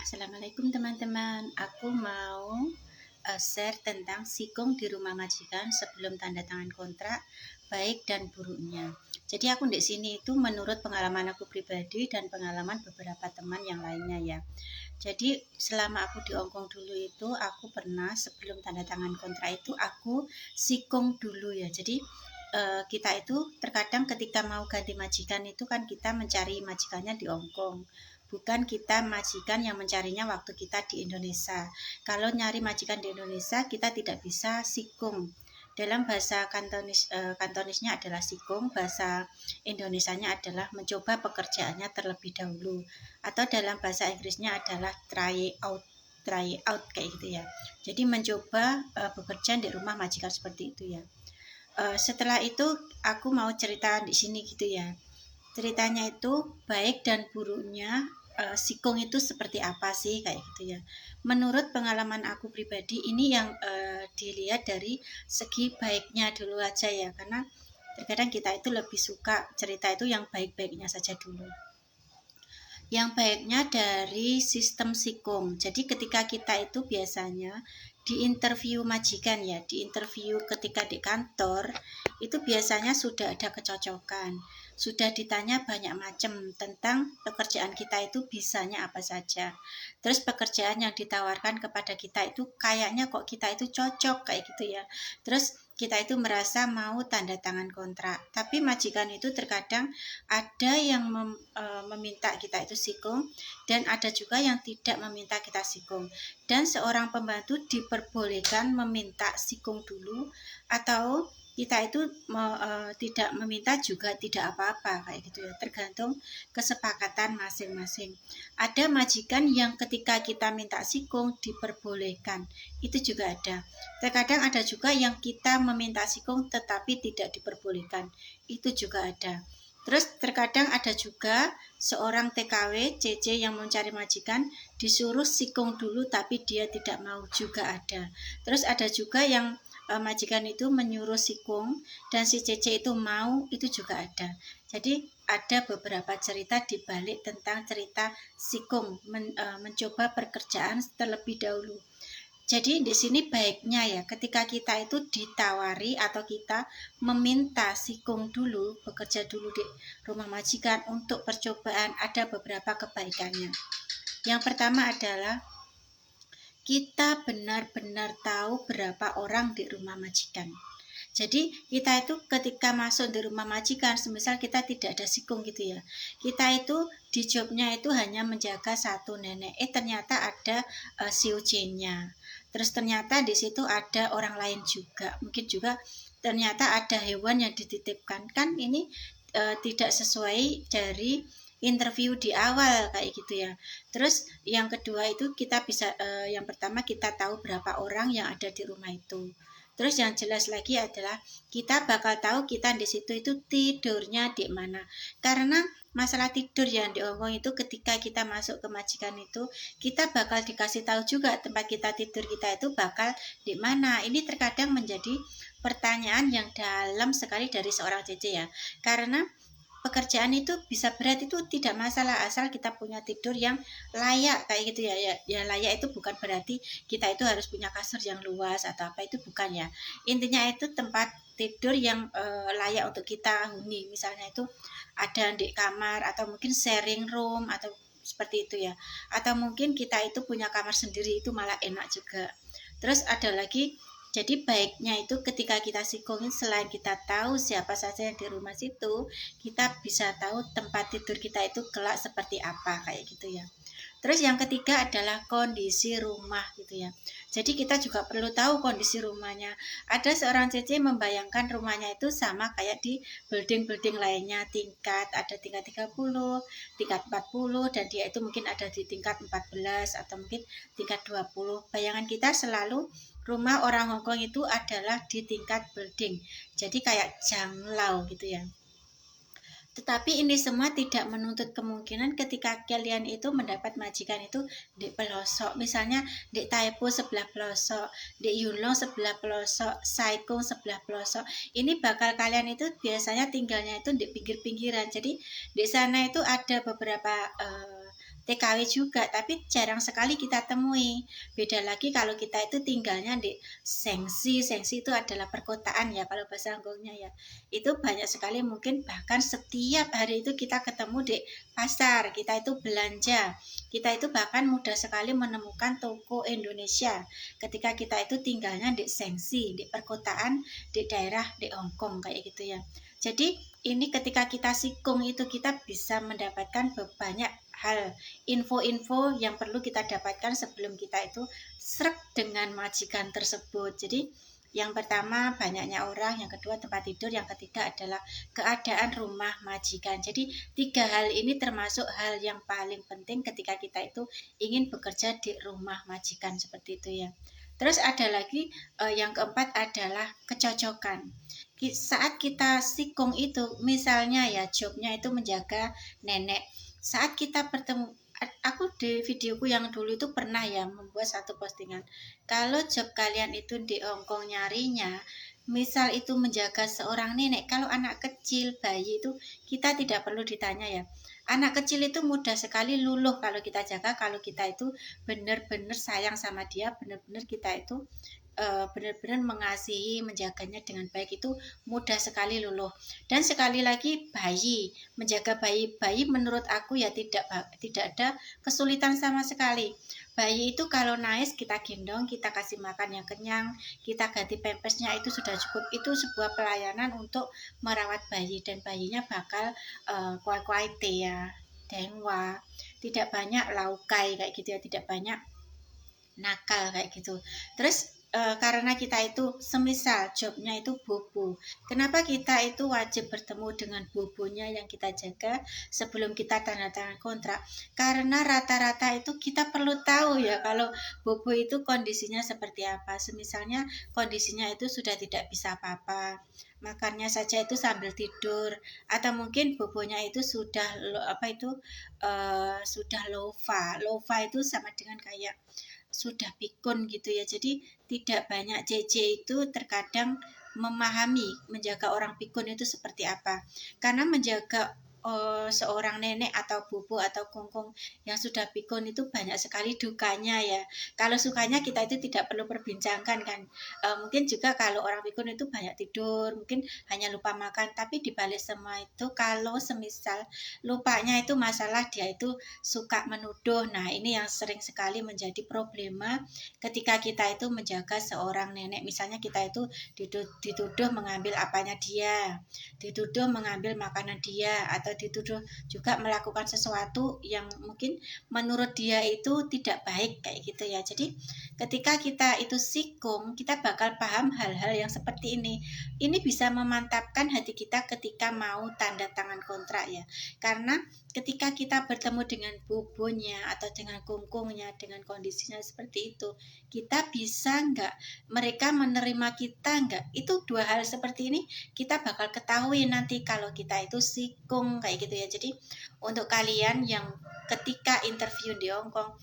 Assalamualaikum teman-teman. Aku mau share tentang sikung di rumah majikan sebelum tanda tangan kontrak, baik dan buruknya. Jadi aku di sini itu menurut pengalaman aku pribadi dan pengalaman beberapa teman yang lainnya ya. Jadi selama aku di Hongkong dulu itu aku pernah sebelum tanda tangan kontrak itu aku sikung dulu ya. Jadi kita itu terkadang ketika mau ganti majikan itu kan kita mencari majikannya di Hongkong, bukan kita majikan yang mencarinya waktu kita di Indonesia. Kalau nyari majikan di Indonesia kita tidak bisa sikung. Dalam bahasa Kantonisnya adalah sikung, bahasa Indonesianya adalah mencoba pekerjaannya terlebih dahulu, atau dalam bahasa Inggrisnya adalah try out kayak gitu ya. Jadi mencoba bekerja di rumah majikan seperti itu ya. Setelah itu aku mau cerita di sini gitu ya. Ceritanya itu baik dan buruknya sikung itu seperti apa sih kayak gitu ya. Menurut pengalaman aku pribadi ini yang dilihat dari segi baiknya dulu aja ya, karena terkadang kita itu lebih suka cerita itu yang baik-baiknya saja dulu. Yang baiknya dari sistem sikung. Jadi ketika kita itu biasanya di interview majikan ya, di interview ketika di kantor, itu biasanya sudah ada kecocokan. Sudah ditanya banyak macam tentang pekerjaan kita itu bisanya apa saja. Terus pekerjaan yang ditawarkan kepada kita itu kayaknya kok kita itu cocok kayak gitu ya. Terus kita itu merasa mau tanda tangan kontrak. Tapi majikan itu terkadang ada yang meminta kita itu sikung dan ada juga yang tidak meminta kita sikung. Dan seorang pembantu diperbolehkan meminta sikung dulu, atau kita itu tidak meminta juga tidak apa-apa kayak gitu ya, tergantung kesepakatan masing-masing. Ada majikan yang ketika kita minta sikung diperbolehkan, itu juga ada. Terkadang ada juga yang kita meminta sikung tetapi tidak diperbolehkan, itu juga ada. Terus terkadang ada juga seorang TKW CC yang mencari majikan disuruh sikung dulu tapi dia tidak mau, juga ada. Terus ada juga yang majikan itu menyuruh sikung dan si CC itu mau, itu juga ada. Jadi ada beberapa cerita di balik tentang cerita sikung, mencoba pekerjaan terlebih dahulu. Jadi di sini baiknya ya, ketika kita itu ditawari atau kita meminta sikung dulu, bekerja dulu di rumah majikan untuk percobaan, ada beberapa kebaikannya. Yang pertama adalah kita benar-benar tahu berapa orang di rumah majikan. Jadi kita itu ketika masuk di rumah majikan, semisal kita tidak ada sikung gitu ya, kita itu di jobnya itu hanya menjaga satu nenek. Ternyata ada siucenya. Terus ternyata di situ ada orang lain juga. Mungkin juga ternyata ada hewan yang dititipkan. Kan ini tidak sesuai dari interview di awal kayak gitu ya. Terus yang kedua itu kita bisa yang pertama kita tahu berapa orang yang ada di rumah itu. Terus yang jelas lagi adalah kita bakal tahu kita di situ itu tidurnya di mana. Karena masalah tidur yang di Hongkong itu ketika kita masuk ke majikan itu kita bakal dikasih tahu juga tempat kita tidur kita itu bakal di mana. Ini terkadang menjadi pertanyaan yang dalam sekali dari seorang CC ya. Karena pekerjaan itu bisa berat itu tidak masalah asal kita punya tidur yang layak kayak gitu ya. Ya layak itu bukan berarti kita itu harus punya kasur yang luas atau apa, itu bukan ya. Intinya itu tempat tidur yang layak untuk kita huni. Misalnya itu ada di kamar atau mungkin sharing room atau seperti itu ya. Atau mungkin kita itu punya kamar sendiri, itu malah enak juga. Terus ada lagi, jadi baiknya itu ketika kita sikungin, selain kita tahu siapa saja yang di rumah situ, kita bisa tahu tempat tidur kita itu kelak seperti apa kayak gitu ya. Terus yang ketiga adalah kondisi rumah gitu ya. Jadi kita juga perlu tahu kondisi rumahnya. Ada seorang CC membayangkan rumahnya itu sama kayak di building-building lainnya, tingkat, ada tingkat 30, tingkat 40, dan dia itu mungkin ada di tingkat 14 atau mungkin tingkat 20. Bayangan kita selalu rumah orang Hongkong itu adalah di tingkat building. Jadi kayak janglau gitu ya. Tetapi ini semua tidak menuntut kemungkinan ketika kalian itu mendapat majikan itu di pelosok. Misalnya di Taipu sebelah pelosok, di Yunlong sebelah pelosok, Saikung sebelah pelosok. Ini bakal kalian itu biasanya tinggalnya itu di pinggir-pinggiran. Jadi di sana itu ada beberapa TKW juga, tapi jarang sekali kita temui. Beda lagi kalau kita itu tinggalnya di Sengsi. Sengsi itu adalah perkotaan ya kalau bahasa Hongkongnya ya. Itu banyak sekali, mungkin bahkan setiap hari itu kita ketemu di pasar, kita itu belanja. Kita itu bahkan mudah sekali menemukan toko Indonesia ketika kita itu tinggalnya di Sengsi, di perkotaan, di daerah di Hongkong kayak gitu ya. Jadi ini ketika kita sikung itu kita bisa mendapatkan banyak hal, info-info yang perlu kita dapatkan sebelum kita itu srek dengan majikan tersebut. Jadi yang pertama banyaknya orang, yang kedua tempat tidur, yang ketiga adalah keadaan rumah majikan. Jadi 3 hal ini termasuk hal yang paling penting ketika kita itu ingin bekerja di rumah majikan seperti itu ya. Terus ada lagi yang keempat adalah kecocokan. Saat kita sikung itu, misalnya ya jobnya itu menjaga nenek. Saat kita bertemu, aku di videoku yang dulu itu pernah ya membuat satu postingan. Kalau job kalian itu di Hongkong nyarinya, misal itu menjaga seorang nenek, kalau anak kecil, bayi itu kita tidak perlu ditanya ya. Anak kecil itu mudah sekali luluh kalau kita jaga, kalau kita itu benar-benar sayang sama dia, benar-benar kita itu benar-benar mengasihi, menjaganya dengan baik, itu mudah sekali luluh. Dan sekali lagi bayi, menjaga bayi menurut aku ya tidak ada kesulitan sama sekali. Bayi itu kalau naik kita gendong, kita kasih makan yang kenyang, kita ganti pampasnya itu sudah cukup. Itu sebuah pelayanan untuk merawat bayi, dan bayinya bakal kuai-kuai teh ya, dengwa, tidak banyak laukai kayak gitu ya, tidak banyak nakal kayak gitu. Terus karena kita itu semisal jobnya itu bobo, kenapa kita itu wajib bertemu dengan bobonya yang kita jaga sebelum kita tanda tangan kontrak? Karena rata-rata itu kita perlu tahu ya kalau bobo itu kondisinya seperti apa. Semisalnya kondisinya itu sudah tidak bisa apa-apa, makannya saja itu sambil tidur, atau mungkin bobonya itu sudah sudah lofa. Lofa itu sama dengan kayak sudah pikun gitu ya. Jadi tidak banyak JJ itu terkadang memahami menjaga orang pikun itu seperti apa. Karena menjaga seorang nenek atau bobo atau kungkung yang sudah pikun itu banyak sekali dukanya ya. Kalau sukanya kita itu tidak perlu perbincangkan kan. Mungkin juga kalau orang pikun itu banyak tidur, mungkin hanya lupa makan, tapi dibalik semua itu kalau semisal lupanya itu masalah dia itu suka menuduh. Nah, ini yang sering sekali menjadi problema ketika kita itu menjaga seorang nenek. Misalnya kita itu dituduh mengambil apanya dia, dituduh mengambil makanan dia, atau dituduh juga melakukan sesuatu yang mungkin menurut dia itu tidak baik kayak gitu ya. Jadi ketika kita itu sikung, kita bakal paham hal-hal yang seperti ini. Ini bisa memantapkan hati kita ketika mau tanda tangan kontrak ya. Karena ketika kita bertemu dengan bobonya atau dengan kungkungnya dengan kondisinya seperti itu, kita bisa nggak, mereka menerima kita nggak? Itu 2 hal seperti ini kita bakal ketahui nanti kalau kita itu sikung kayak gitu ya. Jadi untuk kalian yang ketika interview di Hongkong,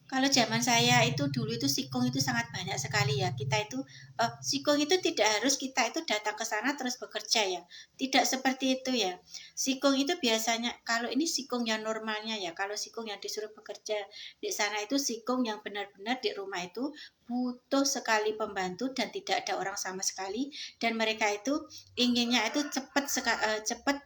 kalau zaman saya itu dulu itu sikung itu sangat banyak sekali ya. Kita itu sikung itu tidak harus kita itu datang ke sana terus bekerja ya. Tidak seperti itu ya. Sikung itu biasanya kalau ini sikung yang normalnya ya. Kalau sikung yang disuruh bekerja di sana itu sikung yang benar-benar di rumah itu butuh sekali pembantu dan tidak ada orang sama sekali, dan mereka itu inginnya itu cepat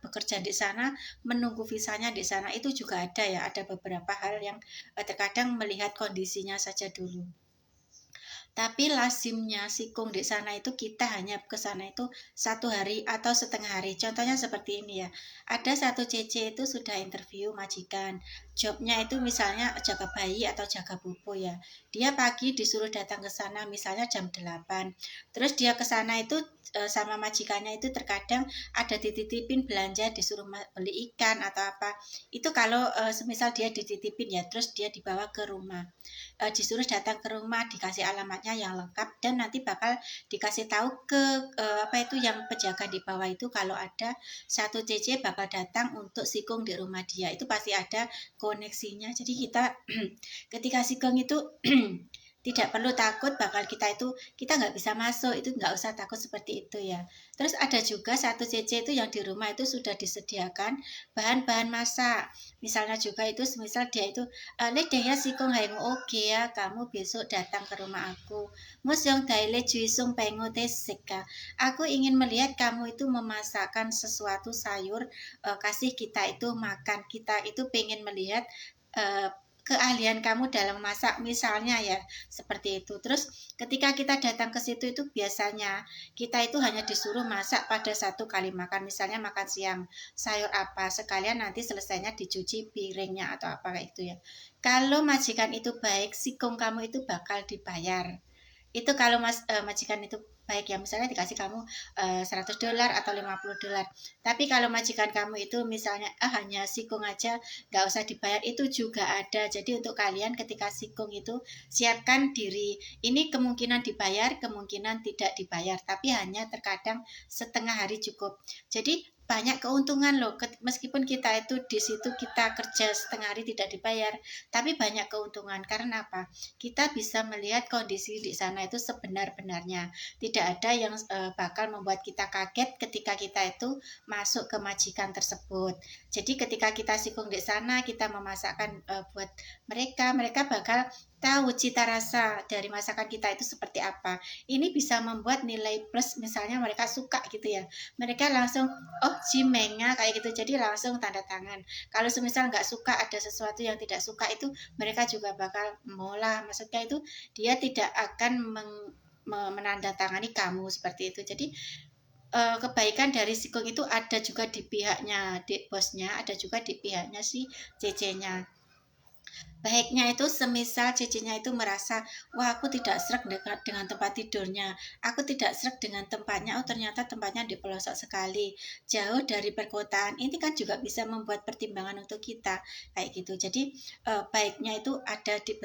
bekerja di sana, menunggu visanya di sana. Itu juga ada ya. Ada beberapa hal yang terkadang melihat kondisinya saja dulu. Tapi lazimnya sikung di sana itu kita hanya ke sana itu 1 hari atau setengah hari. Contohnya seperti ini ya. Ada satu CC itu sudah interview majikan. Jobnya itu misalnya jaga bayi atau jaga bobo ya. Dia pagi disuruh datang ke sana misalnya jam 8. Terus dia ke sana itu sama majikannya itu terkadang ada dititipin belanja, disuruh beli ikan atau apa. Itu kalau semisal dia dititipin ya, terus dia dibawa ke rumah. Disuruh datang ke rumah, dikasih alamatnya yang lengkap, dan nanti bakal dikasih tahu ke yang penjaga di bawah itu kalau ada satu CC bakal datang untuk sikung di rumah dia. Itu pasti ada koneksinya. Jadi kita ketika sikung itu tidak perlu takut bakal kita nggak bisa masuk, itu nggak usah takut seperti itu ya. Terus ada juga satu CC itu yang di rumah itu sudah disediakan bahan-bahan masak. Misalnya juga itu semisal dia itu deh ya sikong haeng oke ya, kamu besok datang ke rumah aku. Mus yang daile juisung pengo tesika. Aku ingin melihat kamu itu memasakkan sesuatu sayur, kasih kita itu makan. Kita itu pengen melihat uh, keahlian kamu dalam masak misalnya ya, seperti itu. Terus ketika kita datang ke situ itu biasanya kita itu hanya disuruh masak pada satu kali makan, misalnya makan siang sayur apa, sekalian nanti selesainya dicuci piringnya atau apa kayak itu ya. Kalau majikan itu baik, sikung kamu itu bakal dibayar. Itu kalau majikan itu baik ya, misalnya dikasih kamu $100 atau $50. Tapi kalau majikan kamu itu misalnya hanya sikung aja, nggak usah dibayar, itu juga ada. Jadi untuk kalian ketika sikung itu siapkan diri, ini kemungkinan dibayar, kemungkinan tidak dibayar, tapi hanya terkadang setengah hari cukup. Jadi banyak keuntungan loh, meskipun kita itu di situ kita kerja setengah hari tidak dibayar, tapi banyak keuntungan. Karena apa? Kita bisa melihat kondisi di sana itu sebenar-benarnya. Tidak ada yang bakal membuat kita kaget ketika kita itu masuk ke majikan tersebut. Jadi ketika kita sikung di sana, kita memasakkan buat mereka, mereka bakal tahu cita rasa dari masakan kita itu seperti apa. Ini bisa membuat nilai plus, misalnya mereka suka gitu ya. Mereka langsung, oh cimenga kayak gitu, jadi langsung tanda tangan. Kalau semisal nggak suka, ada sesuatu yang tidak suka, itu mereka juga bakal mola. Maksudnya itu dia tidak akan menandatangani kamu seperti itu. Jadi kebaikan dari sikung itu ada juga di pihaknya di bosnya, ada juga di pihaknya si CC-nya. Baiknya itu semisal cicinya itu merasa, wah aku tidak sreg dengan tempat tidurnya, aku tidak sreg dengan tempatnya, oh ternyata tempatnya di pelosok sekali, jauh dari perkotaan, ini kan juga bisa membuat pertimbangan untuk kita kayak gitu. Jadi baiknya itu ada di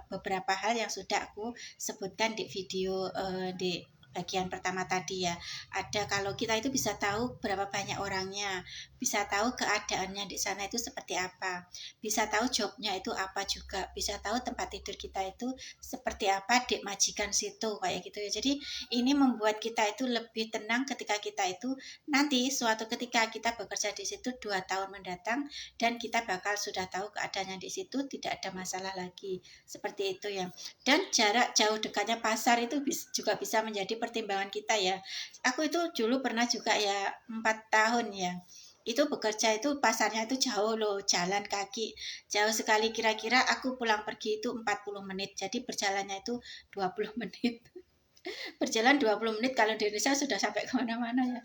beberapa hal yang sudah aku sebutkan di video di bagian pertama tadi ya. Ada kalau kita itu bisa tahu berapa banyak orangnya, bisa tahu keadaannya di sana itu seperti apa, bisa tahu jobnya itu apa juga, bisa tahu tempat tidur kita itu seperti apa di majikan situ kayak gitu ya. Jadi ini membuat kita itu lebih tenang ketika kita itu nanti suatu ketika kita bekerja di situ 2 tahun mendatang, dan kita bakal sudah tahu keadaannya di situ, tidak ada masalah lagi seperti itu ya. Dan jarak jauh dekatnya pasar itu juga bisa menjadi pertimbangan kita ya. Aku itu dulu pernah juga ya 4 tahun ya, itu bekerja itu pasarnya itu jauh loh, jalan kaki jauh sekali, kira-kira aku pulang pergi itu 40 menit, jadi berjalannya itu 20 menit. Berjalan 20 menit kalau di Indonesia sudah sampai kemana-mana ya.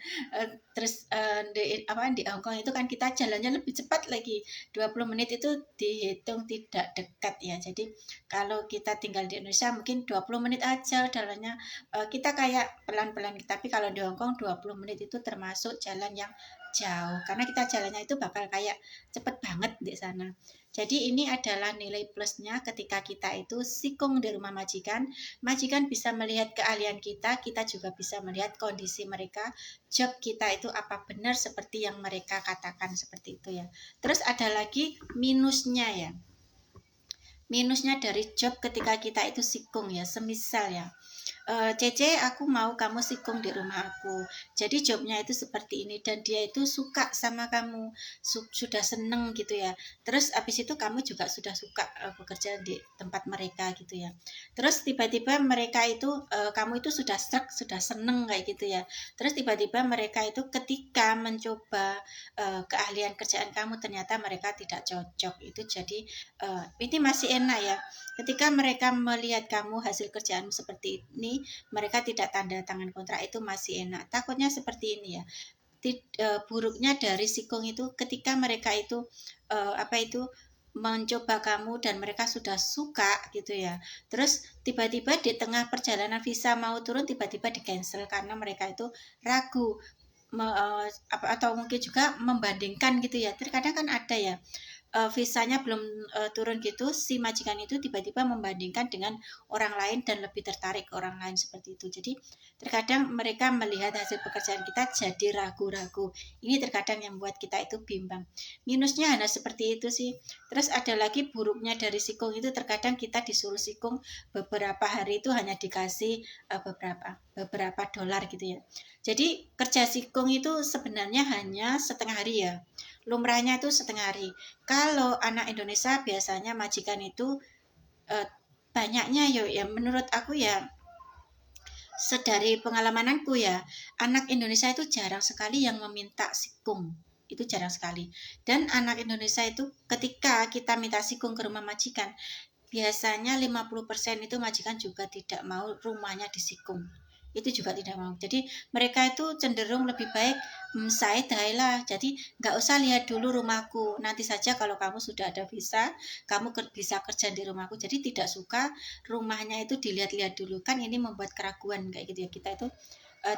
Terus di Hong Kong itu kan kita jalannya lebih cepat lagi, 20 menit itu dihitung tidak dekat ya. Jadi kalau kita tinggal di Indonesia mungkin 20 menit aja jalannya, kita kayak pelan-pelan, tapi kalau di Hong Kong 20 menit itu termasuk jalan yang jauh, karena kita jalannya itu bakal kayak cepet banget di sana. Jadi ini adalah nilai plusnya ketika kita itu sikung di rumah majikan. Majikan bisa melihat keahlian kita, kita juga bisa melihat kondisi mereka, job kita itu apa benar seperti yang mereka katakan seperti itu ya. Terus ada lagi minusnya ya. Minusnya dari job ketika kita itu sikung ya, semisal ya, Cece aku mau kamu sikung di rumah aku, jadi jobnya itu seperti ini, dan dia itu suka sama kamu, sudah seneng gitu ya. Terus abis itu kamu juga sudah suka bekerja di tempat mereka gitu ya. Terus tiba-tiba mereka itu kamu itu sudah struck, sudah seneng kayak gitu ya. Terus tiba-tiba mereka itu ketika mencoba keahlian kerjaan kamu, ternyata mereka tidak cocok. Itu jadi ini masih enak ya, ketika mereka melihat kamu hasil kerjaanmu seperti ini, mereka tidak tanda tangan kontrak, itu masih enak. Takutnya seperti ini ya. Buruknya dari sikung itu ketika mereka itu mencoba kamu dan mereka sudah suka gitu ya. Terus tiba-tiba di tengah perjalanan visa mau turun, tiba-tiba di cancel karena mereka itu ragu atau mungkin juga membandingkan gitu ya. Terkadang kan ada ya, visanya belum turun gitu, si majikan itu tiba-tiba membandingkan dengan orang lain dan lebih tertarik ke orang lain seperti itu. Jadi terkadang mereka melihat hasil pekerjaan kita jadi ragu-ragu. Ini terkadang yang membuat kita itu bimbang. Minusnya hanya seperti itu sih. Terus ada lagi buruknya dari sikung itu, terkadang kita disuruh sikung beberapa hari itu hanya dikasih beberapa dolar gitu ya. Jadi kerja sikung itu sebenarnya hanya setengah hari ya. Lumrahnya itu setengah hari. Kalau anak Indonesia biasanya majikan itu banyaknya ya menurut aku ya, sedari pengalamanku ya, anak Indonesia itu jarang sekali yang meminta sikung. Itu jarang sekali. Dan anak Indonesia itu ketika kita minta sikung ke rumah majikan, biasanya 50% itu majikan juga tidak mau rumahnya disikung. Itu juga tidak mau. Jadi mereka itu cenderung lebih baik saya lah. Jadi nggak usah lihat dulu rumahku. Nanti saja kalau kamu sudah ada visa, kamu bisa kerja di rumahku. Jadi tidak suka rumahnya itu dilihat-lihat dulu. Kan ini membuat keraguan kayak gitu ya. Kita itu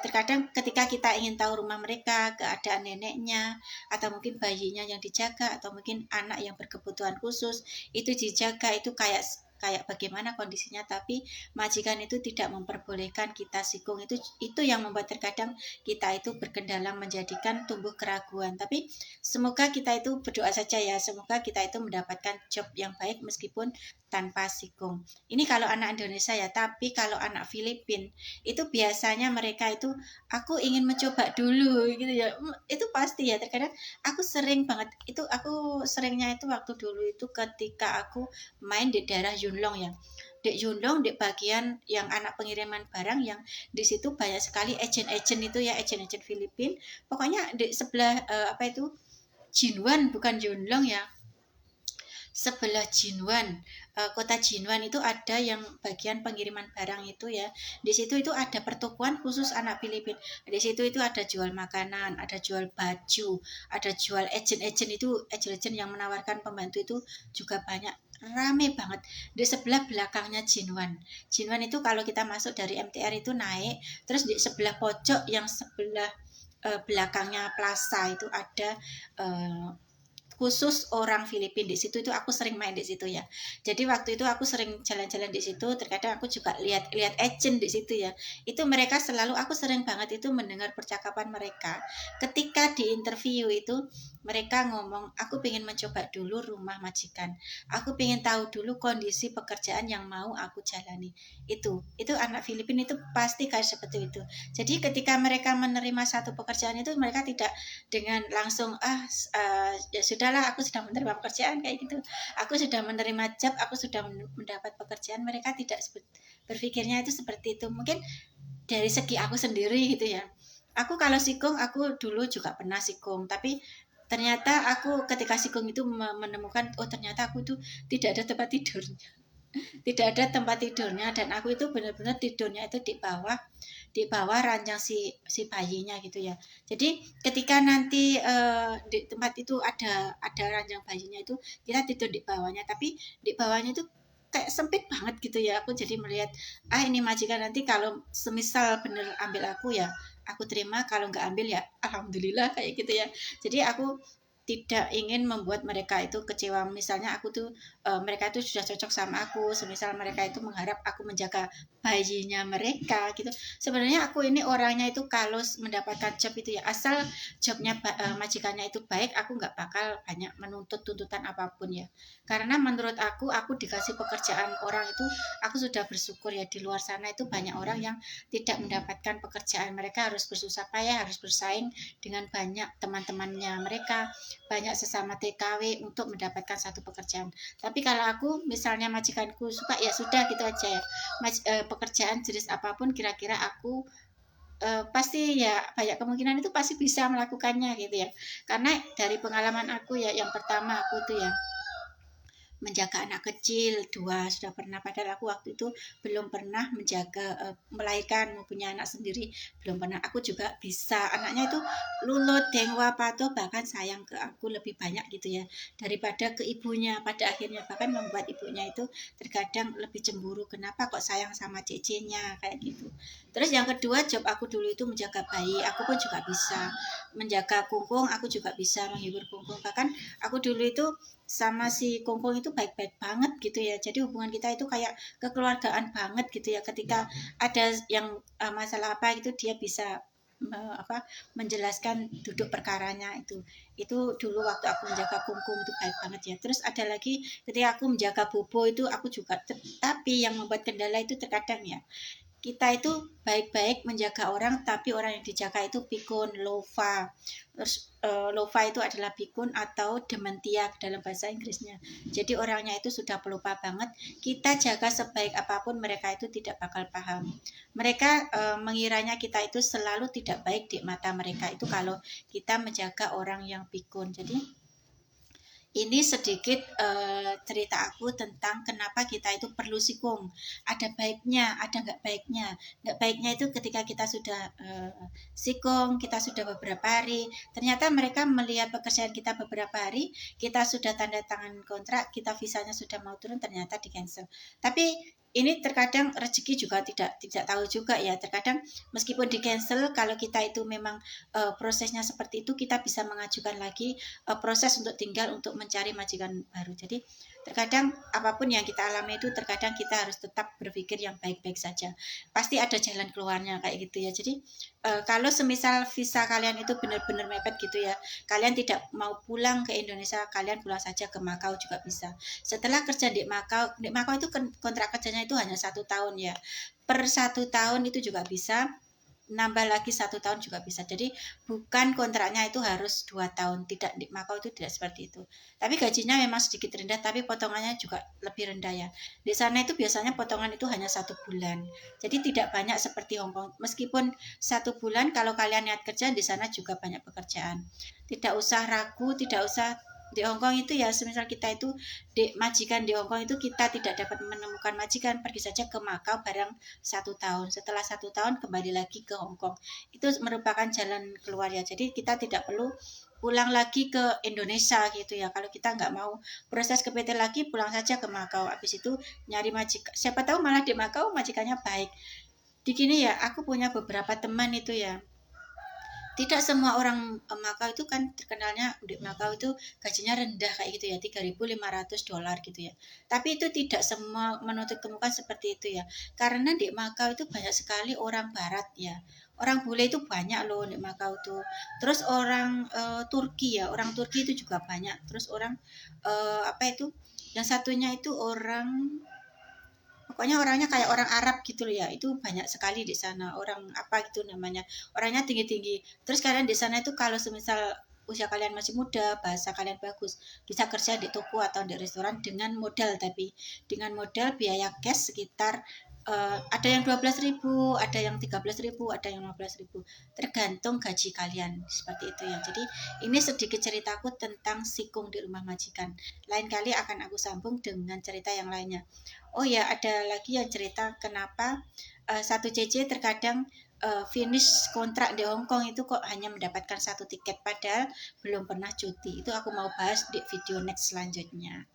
terkadang ketika kita ingin tahu rumah mereka, keadaan neneknya, atau mungkin bayinya yang dijaga, atau mungkin anak yang berkebutuhan khusus itu dijaga, itu kayak bagaimana kondisinya, tapi majikan itu tidak memperbolehkan kita sikung. Itu yang membuat terkadang kita itu berkendala, menjadikan tumbuh keraguan. Tapi semoga kita itu berdoa saja ya, semoga kita itu mendapatkan job yang baik meskipun tanpa sikung. Ini kalau anak Indonesia ya. Tapi kalau anak Filipina itu biasanya mereka itu aku ingin mencoba dulu gitu ya. Itu pasti ya, terkadang aku sering banget itu, aku seringnya itu waktu dulu itu ketika aku main di daerah Yunlong ya, di Yunlong, di bagian yang anak pengiriman barang, yang di situ banyak sekali agent-agent itu ya, agent-agent Filipina. Pokoknya di sebelah apa itu, Jinwan, bukan Yunlong ya, sebelah Jinwan, kota Jinwan itu ada yang bagian pengiriman barang itu ya. Di situ itu ada pertokoan khusus anak Filipina. Di situ itu ada jual makanan, ada jual baju, ada jual agent-agent itu, agent-agent yang menawarkan pembantu itu juga banyak. Rame banget di sebelah belakangnya Jinwan. Jinwan itu kalau kita masuk dari MTR itu naik, terus di sebelah pojok yang sebelah belakangnya plaza itu ada khusus orang Filipina. Di situ itu aku sering main di situ ya. Jadi waktu itu aku sering jalan-jalan di situ, terkadang aku juga lihat-lihat agent di situ ya. Itu mereka selalu, aku sering banget itu mendengar percakapan mereka. Ketika di interview itu mereka ngomong, aku pengen mencoba dulu rumah majikan. Aku pengen tahu dulu kondisi pekerjaan yang mau aku jalani. Itu anak Filipina itu pasti kayak seperti itu. Jadi ketika mereka menerima satu pekerjaan itu, mereka tidak dengan langsung ya sudahlah, aku sudah menerima pekerjaan kayak gitu, aku sudah menerima job, aku sudah mendapat pekerjaan. Mereka tidak berpikirnya itu seperti itu. Mungkin dari segi aku sendiri gitu ya, aku kalau sikung, aku dulu juga pernah sikung, tapi ternyata aku ketika sikung itu menemukan, oh ternyata aku tuh tidak ada tempat tidurnya. Tidak ada tempat tidurnya, dan aku itu benar-benar tidurnya itu di bawah ranjang si bayinya gitu ya. Jadi ketika nanti di tempat itu ada ranjang bayinya itu, kita tidur di bawahnya, tapi di bawahnya itu kayak sempit banget gitu ya. Aku jadi melihat, ini majikan nanti kalau semisal bener ambil aku ya aku terima, kalau nggak ambil ya alhamdulillah kayak gitu ya. Jadi aku tidak ingin membuat mereka itu kecewa. Misalnya aku tuh mereka itu sudah cocok sama aku, semisal mereka itu mengharap aku menjaga bayinya mereka gitu. Sebenarnya aku ini orangnya itu kalau mendapatkan job itu ya, asal jobnya majikannya itu baik, aku nggak bakal banyak menuntut tuntutan apapun ya. Karena menurut aku dikasih pekerjaan orang itu, aku sudah bersyukur ya. Di luar sana itu banyak orang yang tidak mendapatkan pekerjaan, mereka harus bersusah payah, harus bersaing dengan banyak teman-temannya mereka, banyak sesama TKW untuk mendapatkan satu pekerjaan. Tapi kalau aku misalnya majikanku suka, ya sudah gitu aja ya. Pekerjaan jenis apapun kira-kira aku pasti ya, banyak kemungkinan itu pasti bisa melakukannya gitu ya. Karena dari pengalaman aku ya, yang pertama aku tuh ya menjaga anak kecil 2 sudah pernah, padahal aku waktu itu belum pernah menjaga melahirkan, mempunyai anak sendiri belum pernah. Aku juga bisa, anaknya itu lulut, dengwa, patuh, bahkan sayang ke aku lebih banyak gitu ya daripada ke ibunya. Pada akhirnya bahkan membuat ibunya itu terkadang lebih cemburu, kenapa kok sayang sama cecenya kayak gitu. Terus yang kedua, job aku dulu itu menjaga bayi, aku pun juga bisa menjaga kungkung, aku juga bisa menghibur kungkung. Bahkan aku dulu itu sama si Kongkong itu baik-baik banget gitu ya. Jadi hubungan kita itu kayak kekeluargaan banget gitu ya. Ketika ada yang masalah apa gitu, dia bisa menjelaskan duduk perkaranya itu. Itu dulu waktu aku menjaga Kongkong itu baik banget ya. Terus ada lagi ketika aku menjaga Bobo itu aku juga, tapi yang membuat kendala itu terkadang ya, kita itu baik-baik menjaga orang, tapi orang yang dijaga itu pikun, lofa. Terus lofa itu adalah pikun atau dementia dalam bahasa Inggrisnya. Jadi orangnya itu sudah pelupa banget. Kita jaga sebaik apapun, mereka itu tidak bakal paham. Mereka mengiranya kita itu selalu tidak baik di mata mereka itu kalau kita menjaga orang yang pikun. Jadi ini sedikit cerita aku tentang kenapa kita itu perlu sikung. Ada baiknya, ada nggak baiknya. Nggak baiknya itu ketika kita sudah sikung, kita sudah beberapa hari, ternyata mereka melihat pekerjaan kita beberapa hari, kita sudah tanda tangan kontrak, kita visanya sudah mau turun, ternyata di cancel. Tapi ini terkadang rezeki juga tidak tahu juga ya. Terkadang meskipun di cancel, kalau kita itu memang prosesnya seperti itu, kita bisa mengajukan lagi proses untuk tinggal untuk mencari majikan baru. Jadi terkadang apapun yang kita alami itu, terkadang kita harus tetap berpikir yang baik-baik saja. Pasti ada jalan keluarnya kayak gitu ya. Jadi kalau semisal visa kalian itu benar-benar mepet gitu ya, kalian tidak mau pulang ke Indonesia, kalian pulang saja ke Makau juga bisa. Setelah kerja di Makau itu kontrak kerjanya itu hanya 1 tahun ya. Per 1 tahun itu juga bisa, nambah lagi 1 tahun juga bisa. Jadi bukan kontraknya itu harus 2 tahun, tidak, di Makau itu tidak seperti itu. Tapi gajinya memang sedikit rendah, tapi potongannya juga lebih rendah ya. Di sana itu biasanya potongan itu hanya 1 bulan, jadi tidak banyak seperti Hongkong. Meskipun 1 bulan, kalau kalian niat kerja di sana juga banyak pekerjaan. Tidak usah ragu, tidak usah. Di Hongkong itu ya, semisal kita itu di majikan di Hongkong itu, kita tidak dapat menemukan majikan, pergi saja ke Makau bareng 1 tahun. Setelah 1 tahun kembali lagi ke Hongkong. Itu merupakan jalan keluar ya. Jadi kita tidak perlu pulang lagi ke Indonesia gitu ya. Kalau kita nggak mau proses ke PT lagi, pulang saja ke Makau. Habis itu nyari majikan. Siapa tahu malah di Makau majikannya baik. Di gini ya, aku punya beberapa teman itu ya. Tidak semua orang Makau itu kan terkenalnya di Makau itu gajinya rendah kayak gitu ya, $3.500 gitu ya. Tapi itu tidak semua menutup kemungkinan seperti itu ya. Karena di Makau itu banyak sekali orang barat ya. Orang bule itu banyak loh di Makau tuh. Terus orang Turki ya, orang Turki itu juga banyak. Terus orang apa itu? Yang satunya itu orang, pokoknya orangnya kayak orang Arab gitu loh ya. Itu banyak sekali di sana. Orang apa gitu namanya, orangnya tinggi-tinggi. Terus kalian di sana itu kalau semisal usia kalian masih muda, bahasa kalian bagus, bisa kerja di toko atau di restoran dengan modal, tapi dengan modal biaya cash sekitar ada yang 12.000, ada yang 13.000, ada yang 15.000, tergantung gaji kalian seperti itu ya. Jadi ini sedikit ceritaku tentang sikung di rumah majikan. Lain kali akan aku sambung dengan cerita yang lainnya. Oh ya, ada lagi yang cerita kenapa satu CC terkadang finish kontrak di Hongkong itu kok hanya mendapatkan 1 tiket, padahal belum pernah cuti. Itu aku mau bahas di video next selanjutnya.